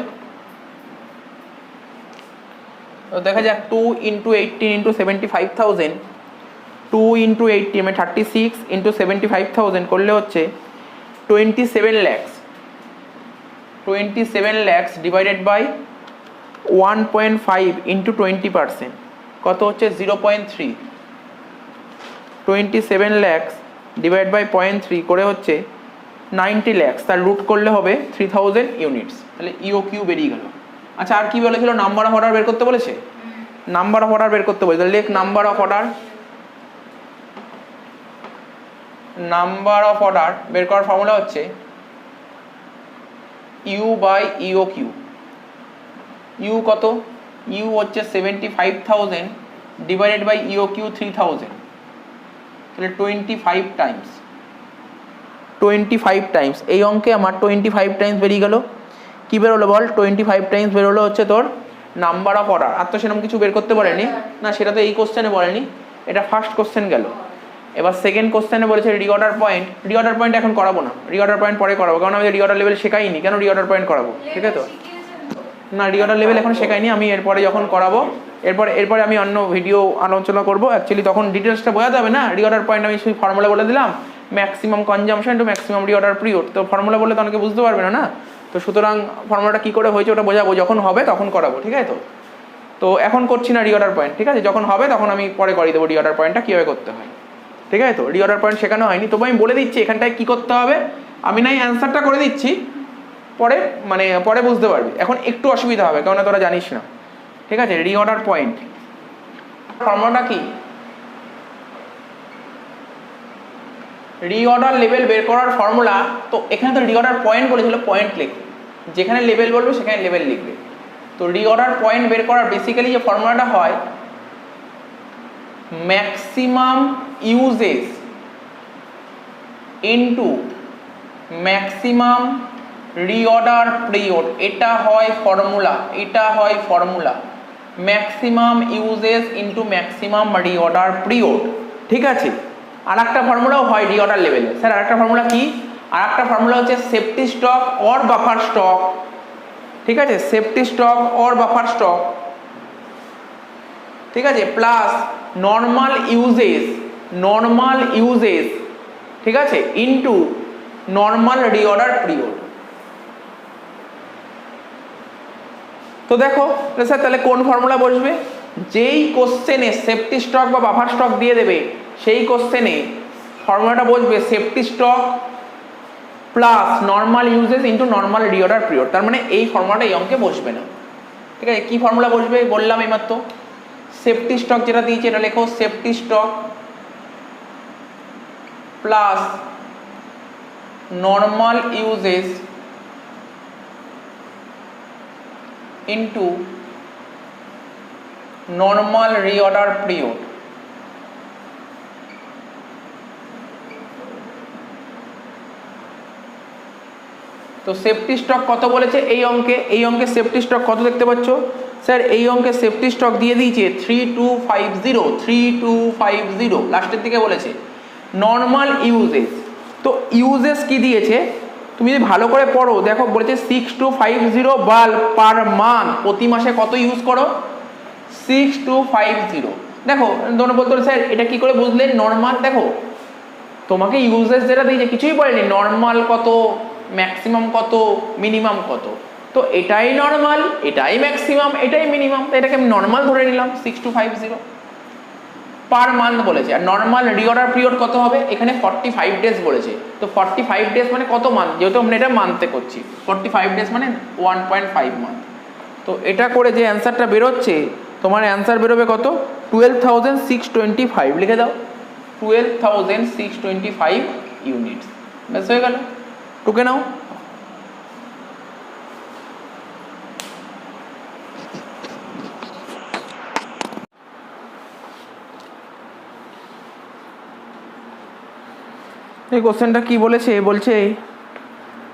তো দেখা যাক 2 × 18 × 75,000, 2 × 80 মানে 36 × 75,000 করলে হচ্ছে 27 lakhs, 27 lakhs ডিভাইডেড বাই 1.5 × 20% কত হচ্ছে 0.3, 27 lakhs ডিভাইড বাই 0.3 করে হচ্ছে 90 lakhs, তার রুট করলে হবে 3000 ইউনিটস। তাহলে ইওকিউ বেরিয়ে গেল। আচ্ছা আর কি বলেছিল, নাম্বার অফ অর্ডার বের করতে বলেছে, নাম্বার অফ অর্ডার বের করতে বলেছে। তাহলে লেখ number of order, number of order বের করার ফর্মুলা হচ্ছে U/EOQ। ইউ কত, ইউ হচ্ছে 75,000 ডিভাইডেড বাই EOQ 3000, তাহলে 25 টাইমস, 25 টাইমস। এই অঙ্কে আমার 25 টাইমস বেরিয়ে গেল। কী বেরোলো বল, 25 টাইমস বেরোলো হচ্ছে তোর নাম্বার অফ অর্ডার। আর তো সেরকম কিছু বের করতে পারেনি না, সেটা তো এই কোশ্চেনে বলেনি, এটা ফার্স্ট কোশ্চেন গেল। এবার সেকেন্ড কোশ্চেনে বলেছে রিঅর্ডার পয়েন্ট। রিঅর্ডার পয়েন্ট এখন করাবো না, রিঅর্ডার পয়েন্ট পরে করাবো, কারণ আমি রিঅর্ডার লেভেল শেখাইনি, কেন রিঅর্ডার পয়েন্ট করাবো, ঠিক আছে। তো না রিঅর্ডার লেভেল এখন শেখাইনি, আমি এরপরে যখন করাবো এরপরে আমি অন্য ভিডিও আলোচনা করবো, অ্যাকচুয়ালি তখন ডিটেলসটা বোঝাতে হবে না। রিঅর্ডার পয়েন্ট আমি শুধু ফর্মুলা বলে দিলাম, maximum consumption to maximum reorder period, তো ফর্মুলা বললে তো অনেকে বুঝতে পারবে না, না। তো সুতরাং ফর্মুলাটা কী করে হয়েছে ওটা বোঝাবো, যখন হবে তখন করাবো, ঠিক আছে। তো এখন করছি না রিঅর্ডার পয়েন্ট, ঠিক আছে। যখন হবে তখন আমি পরে করিয়ে দেবো রিঅর্ডার পয়েন্টটা কীভাবে করতে হয়, ঠিক আছে। তো রিঅর্ডার পয়েন্ট শেখানো হয়নি, তবু আমি বলে দিচ্ছি এখানটায় কী করতে হবে। আমি নাই অ্যান্সারটা করে দিচ্ছি, পরে মানে পরে বুঝতে পারবি, এখন একটু অসুবিধা হবে কারণ তোরা জানিস না, ঠিক আছে। রিঅর্ডার পয়েন্ট ফর্মুলাটা কি, রিঅর্ডার লেভেল বের করার ফর্মুলা। তো এখানে তো রিঅর্ডার পয়েন্ট বলেছিল, পয়েন্ট লিখবে, যেখানে লেভেল বলবে সেখানে লেভেল লিখবে। তো রিঅর্ডার পয়েন্ট বের করার বেসিক্যালি যে ফর্মুলাটা হয়, maximum uses into maximum reorder period, এটা হয় ফর্মুলা, এটা হয় formula. Maximum uses into maximum reorder period, ঠিক আছে। আর একটা ফর্মুলাও হয় রিঅর্ডার লেভেলে। স্যার আরেকটা ফর্মুলা কি, আর একটা ফর্মুলা হচ্ছে safety stock or buffer stock, ঠিক আছে। Safety stock or buffer stock, ঠিক আছে, প্লাস নর্মাল ইউজেস, ঠিক আছে, ইনটু নর্মাল রিঅর্ডার পিরিয়ড। তো দেখো স্যার তাহলে কোন ফর্মুলা বসবে, যেই কোশ্চেনে সেফটি স্টক বা বাফার স্টক দিয়ে দেবে সেই কোশ্চেনে ফর্মুলাটা বসবে safety stock plus normal uses into normal reorder period. তার মানে এই ফর্মুলাটা এই অঙ্কে বসবে না, ঠিক আছে। কি ফর্মুলা বসবে বললাম এইমাত্র, সেফটি স্টক যেটা দিয়েছে এটা লেখো safety stock plus normal uses into normal reorder period. তো সেফটি স্টক কত বলেছে এই অঙ্কে সেফটি স্টক কত দেখতে পাচ্ছ স্যার? এই অঙ্কে সেফটি স্টক দিয়ে দিয়েছে 3250 লাস্টের দিকে বলেছে নর্মাল ইউজেস। তো ইউজেস কি দিয়েছে তুমি যদি ভালো করে পড়ো দেখো, বলেছে 6250 বাল্ব পার মান্থ, প্রতি মাসে কত ইউজ করো? 6250। দেখো তোমরা বলতে স্যার এটা কি করে বুঝলেন নর্মাল? দেখো তোমাকে ইউজেস যেটা দিয়েছে কিছুই বলেনি নর্মাল কত, ম্যাক্সিমাম কত, মিনিমাম কত। তো এটাই নর্মাল, এটাই ম্যাক্সিমাম, এটাই মিনিমাম, তো এটাকে আমি নর্মাল ধরে নিলাম 6250 পার মান্থ বলেছে। আর নর্মাল রিঅর্ডার পিরিয়ড কত হবে? এখানে 45 ডেজ বলেছে। তো 45 ডেজ মানে কত মান্থ? যেহেতু আমরা এটা মান্থে করছি, 45 ডেজ মানে 1.5 মান্থ। তো এটা করে যে অ্যান্সারটা বেরোচ্ছে, তোমার অ্যান্সার বেরোবে কত? 12,625। লিখে দাও 12,625 ইউনিটস। ব্যাস হয়ে গেল, টুকে নাও। এই কোশ্চেনটা কি বলেছে? বলছে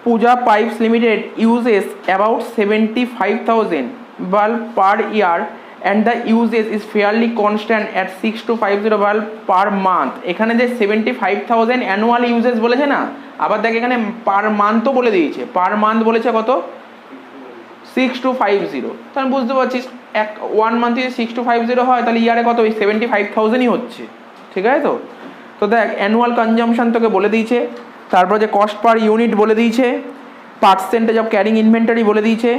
Pooja pipes limited uses about 75,000 bulb per year and the uses is fairly constant at 6250 bulb per month. এখানে যে 75,000 অ্যানুয়াল ইউজেস বলেছে না, আবার দেখ এখানে পার মান্থও বলে দিয়েছে। পার মান্থ বলেছে কত? 6250। তাহলে বুঝতে পারছিস 1 মান্থ যদি 6250 হয় তাহলে ইয়ারে কত? ওই 75,000ই হচ্ছে, ঠিক আছে? তো দেখ অ্যানুয়াল কনজামশন তোকে বলে দিয়েছে, তারপর যে কস্ট পার ইউনিট বলে দিয়েছে, পার্সেন্টেজ অফ ক্যারিং ইনভেন্টারি বলে দিয়েছে,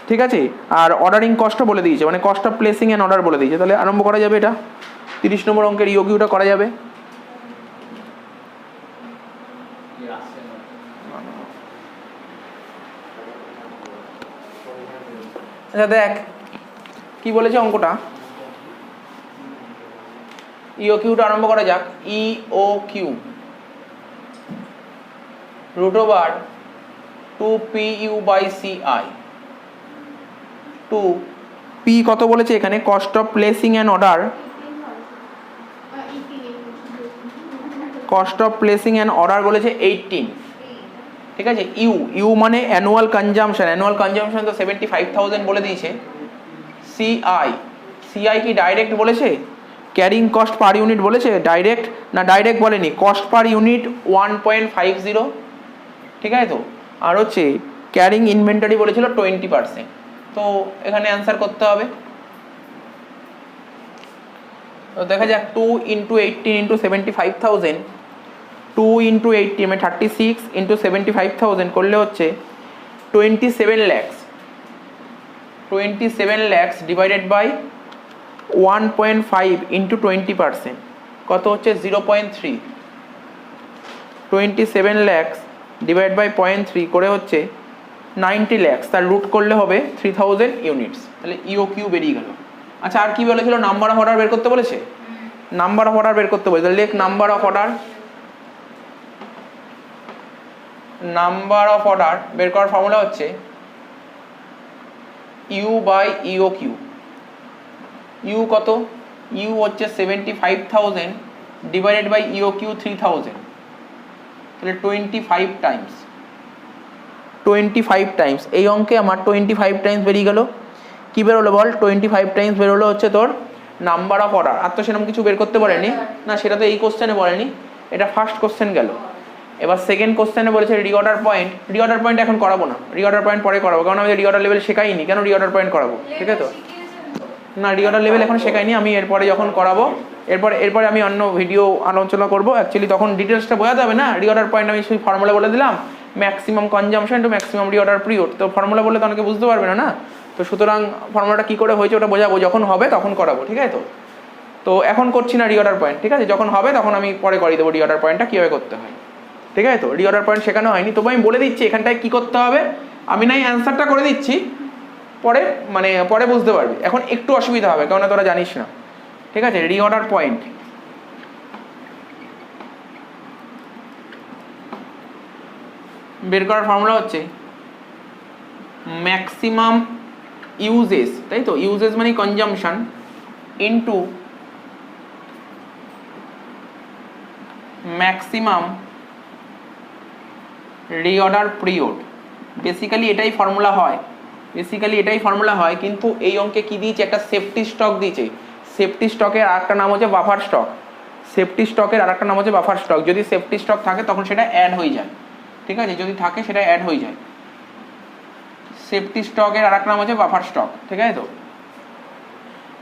ঠিক আছে? আর অর্ডারিং কস্টও বলে দিয়েছে, মানে cost of placing and order বলে দিয়েছে। তাহলে আরম্ভ করা যাবে, এটা 30 নম্বর অঙ্কের ইওকিউটা করা যাবে। আচ্ছা দেখ কি বলেছে অঙ্কটা, ইওকিউটা আরম্ভ করা যাক। ইওকিউ √2 PU/CI টু পি কত বলেছে এখানে? Cost of placing and order, cost of placing and order বলেছে 18, ঠিক আছে? ইউ মানে অ্যানুয়াল কনজামশন তো 75,000 বলে দিয়েছে। সিআই কি ডাইরেক্ট বলেছে? ক্যারিং কস্ট পার ইউনিট বলেছে ডাইরেক্ট? না ডাইরেক্ট বলেনি, কস্ট পার ইউনিট 1.50, ঠিক আছে? তো আর হচ্ছে ক্যারিং ইনভেন্টারি বলেছিল 20%। তো এখানে অ্যান্সার করতে হবে। তো দেখা যাক 2 × 18 × 75,000, 2 × 18 মানে 36 × 75,000 করলে হচ্ছে 27 lakhs। 27 lakhs ডিভাইডেড বাই 1.5 × 20% কত হচ্ছে? 0.3। 27 lakhs ডিভাইড বাই 0.3 করে হচ্ছে 90 lakhs, তার রুট করলে হবে 3000 ইউনিটস। তাহলে ইওকিউ বেরিয়ে গেল। আচ্ছা আর কি বলেছিল? নাম্বার অফ অর্ডার বের করতে বলেছে। নাম্বার অফ অর্ডার বের করতে বলেছে, লেখ number of order. Number of order বের করার ফর্মুলা হচ্ছে U/EOQ। ইউ কত? ইউ হচ্ছে 75,000 ডিভাইডেড বাই EOQ 3000, তাহলে 25 টাইমস। 25 টাইমস এই অঙ্কে আমার 25 টাইমস বেরিয়ে গেল। কি বেরোলো বল? 25 টাইমস বেরোলো হচ্ছে তোর নাম্বার অফ অর্ডার। আর তো সেরকম কিছু বের করতে পারেনি না, সেটা তো এই কোশ্চেনে বলেনি, এটা ফার্স্ট কোশ্চেন গেল। এবার সেকেন্ড কোশ্চেনে বলেছে রিঅর্ডার পয়েন্ট। রিঅর্ডার পয়েন্ট এখন করাবো না, রিঅর্ডার পয়েন্ট পরে করাবো, কারণ আমি রিঅর্ডার লেভেল শেখাইনি। কেন রিঅর্ডার পয়েন্ট করাবো? ঠিক আছে তো না, রিঅর্ডার লেভেল এখন শেখাইনি, আমি এরপরে যখন করাবো এরপরে আমি অন্য ভিডিও আলোচনা করবো। অ্যাকচুয়ালি তখন ডিটেলসটা বোঝাতে হবে না। রিঅর্ডার পয়েন্ট আমি সেই ফর্মুলা বলে দিলাম, maximum consumption to maximum reorder period. তো ফর্মুলা বললে তো অনেকে বুঝতে পারবে না, না? তো সুতরাং ফর্মুলাটা কী করে হয়েছে ওটা বোঝাবো, যখন হবে তখন করাবো, ঠিক আছে? তো এখন করছি না রিঅর্ডার পয়েন্ট, ঠিক আছে? যখন হবে তখন আমি পরে করিয়ে দেবো রিঅর্ডার পয়েন্টটা কীভাবে করতে হয়, ঠিক আছে? তো রিঅর্ডার পয়েন্ট শেখানো হয়নি, তবু আমি বলে দিচ্ছি এখানটায় কী করতে হবে। আমি নাই অ্যান্সারটা করে দিচ্ছি, পরে বুঝতে পারবি। এখন একটু অসুবিধা হবে, কেননা তোরা জানিস না, ঠিক আছে? রিঅর্ডার পয়েন্ট বের করার ফর্মুলা হচ্ছে ম্যাক্সিমাম ইউজেস, তাই তো, ইউজেস মানে consumption into maximum reorder period. Basically এটাই ফর্মুলা হয়, কিন্তু এই অঙ্কে কি দিয়েছে, একটা সেফটি স্টক দিয়েছে। সেফটি স্টকের আরেকটা নাম হচ্ছে বাফার স্টক। যদি সেফটি স্টক থাকে তখন সেটা অ্যাড হয়ে যায়, ঠিক আছে, যদি থাকে সেটা অ্যাড হয়ে যায়। সেফটি স্টকের আরেকটা নাম হচ্ছে বাফার স্টক, ঠিক আছে।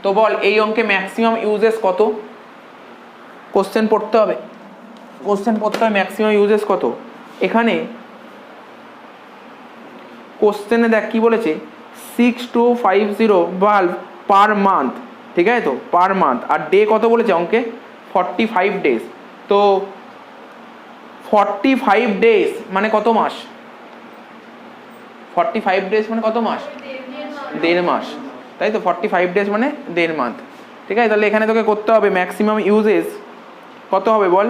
তো বল এই অঙ্কে ম্যাক্সিমাম ইউজেস কত? কোশ্চেন পড়তে হবে ম্যাক্সিমাম ইউজেস কত। এখানে কোশ্চেনে দেখ কি বলেছে, 6250 বাল্ব পার মান্থ, ঠিক আছে তো, পার মান্থ। আর ডে কত বলেছে অঙ্কে? 45 ডেজ। তো 45 ডেজ মানে কত মাস? 45 ডেজ মানে কত মাস? 1.5 মাস, তাই তো। 45 ডেজ মানে 1.5 মান্থ, ঠিক আছে। তাহলে এখানে তোকে করতে হবে ম্যাক্সিমাম ইউজেস কত হবে বল?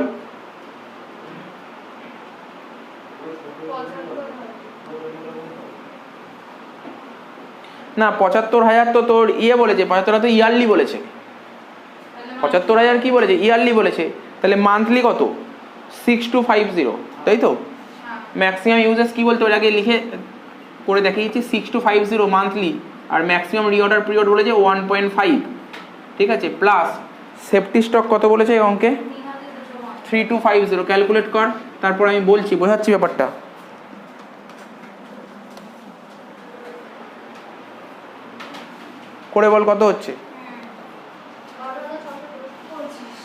না, 75,000 তো তোর বলেছে, 75,000 তো ইয়ারলি বলেছে। 75,000 কি বলেছে? ইয়ারলি বলেছে। তাহলে মান্থলি কত? 6250, তাই তো। ম্যাক্সিমাম ইউজেস কি বলতো, ওর আগে লিখে করে দেখিয়েছি, 6250 মান্থলি। আর ম্যাক্সিমাম রিঅর্ডার পিরিয়ড বলেছে 1.5, ঠিক আছে। প্লাস সেফটি স্টক কত বলেছে এই অঙ্কে? 3250। ক্যালকুলেট কর, তারপর আমি বলছি, বোঝাচ্ছি ব্যাপারটা। করে বল কত হচ্ছে।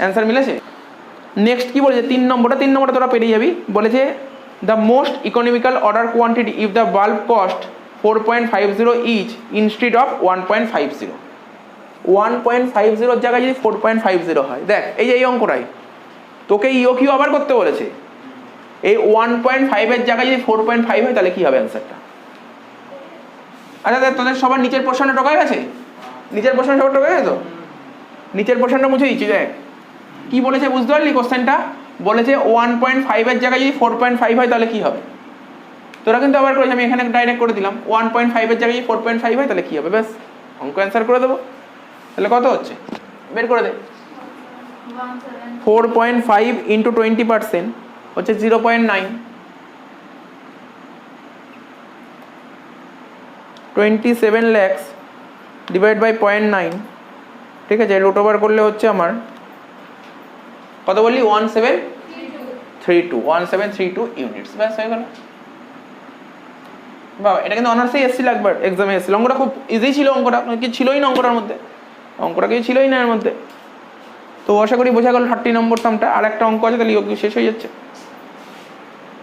অ্যান্সার মিলেছে। নেক্সট কি বলেছে? 3 নম্বরটা তোরা পেরিয়ে যাবি। বলেছে the most economical order quantity if the bulb cost 4.50 each instead of 1.50। 1.50 জায়গায় যদি 4.50 হয়, দেখ এই যে এই অঙ্কটাই তোকে ইও আবার করতে বলেছে। এই 1.5 জায়গায় যদি 4.5 হয় তাহলে কি হবে অ্যান্সারটা? আচ্ছা দেখ, তোদের সবার নিচের পোর্শনটা ঢোকা গেছে? নিচের পোর্শন সবার ঢোকা গেছে তো? নিচের পোর্শনটা মুছে দিচ্ছি। দেখ কি বলেছে, বুঝতে পারলি কোশ্চেনটা? বলেছে 1.5 জায়গায় যদি 4.5 হয় তাহলে কি হবে। তোরা কিন্তু আবার করেছে, আমি এখানে ডাইরেক্ট করে দিলাম। 1.5 জায়গায় যদি 4.5 হয় তাহলে কি হবে, ব্যাস অঙ্ক অ্যান্সার করে দেবো। তাহলে কত হচ্ছে বের করে দে। 4.5 ইন্টু 20% হচ্ছে 0.9। 27 lakhs ডিভাইড বাই 0.9, ঠিক আছে। রুট ওভার করলে হচ্ছে আমার কত বললি? 1732 ইউনিটস, ব্যাস হয়ে গেল। বাবা, এটা কিন্তু অনার্সেই এসেছিল, একবার এক্সামে এসেছিল। অঙ্কটা খুব ইজি ছিল, অঙ্কটা কি ছিলই না অঙ্কটার মধ্যে, অঙ্কটা কিছু ছিলই না এর মধ্যে। তো আশা করি বোঝা গেল 30 নম্বর সামটা। আর একটা অঙ্ক আছে, তাহলে শেষ হয়ে যাচ্ছে।